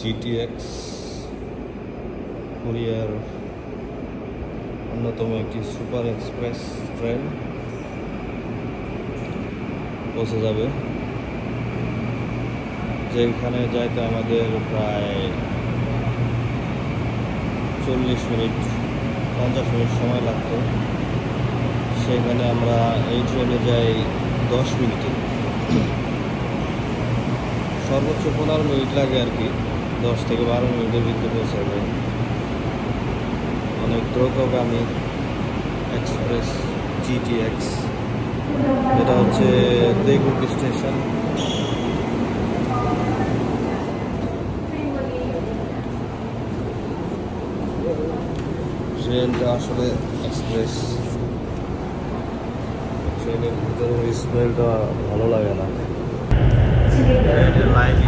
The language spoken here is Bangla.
জিটিএক্স কোরিয়ার অন্যতম একটি সুপার এক্সপ্রেস ট্রেন পৌঁছে যাবে, যেখানে যাইতে আমাদের প্রায় 40 মিনিট 50 মিনিট সময় লাগতো। সেখানে আমরা এই ট্রেনে যাই 10 মিনিটে, সর্বোচ্চ 15 মিনিট লাগে আর কি, 10 থেকে 12 মিনিটের ভিতরে পৌঁছে যায়। অনেক দ্রুতগামী এক্সপ্রেস জিটিএক্স, এটা হচ্ছে দেগুকি স্টেশন। ট্রেনটা আসলে এক্সপ্রেস, ট্রেনের ভিতরে স্মেলটা ভালো লাগে না। ট্রেনের লাইফ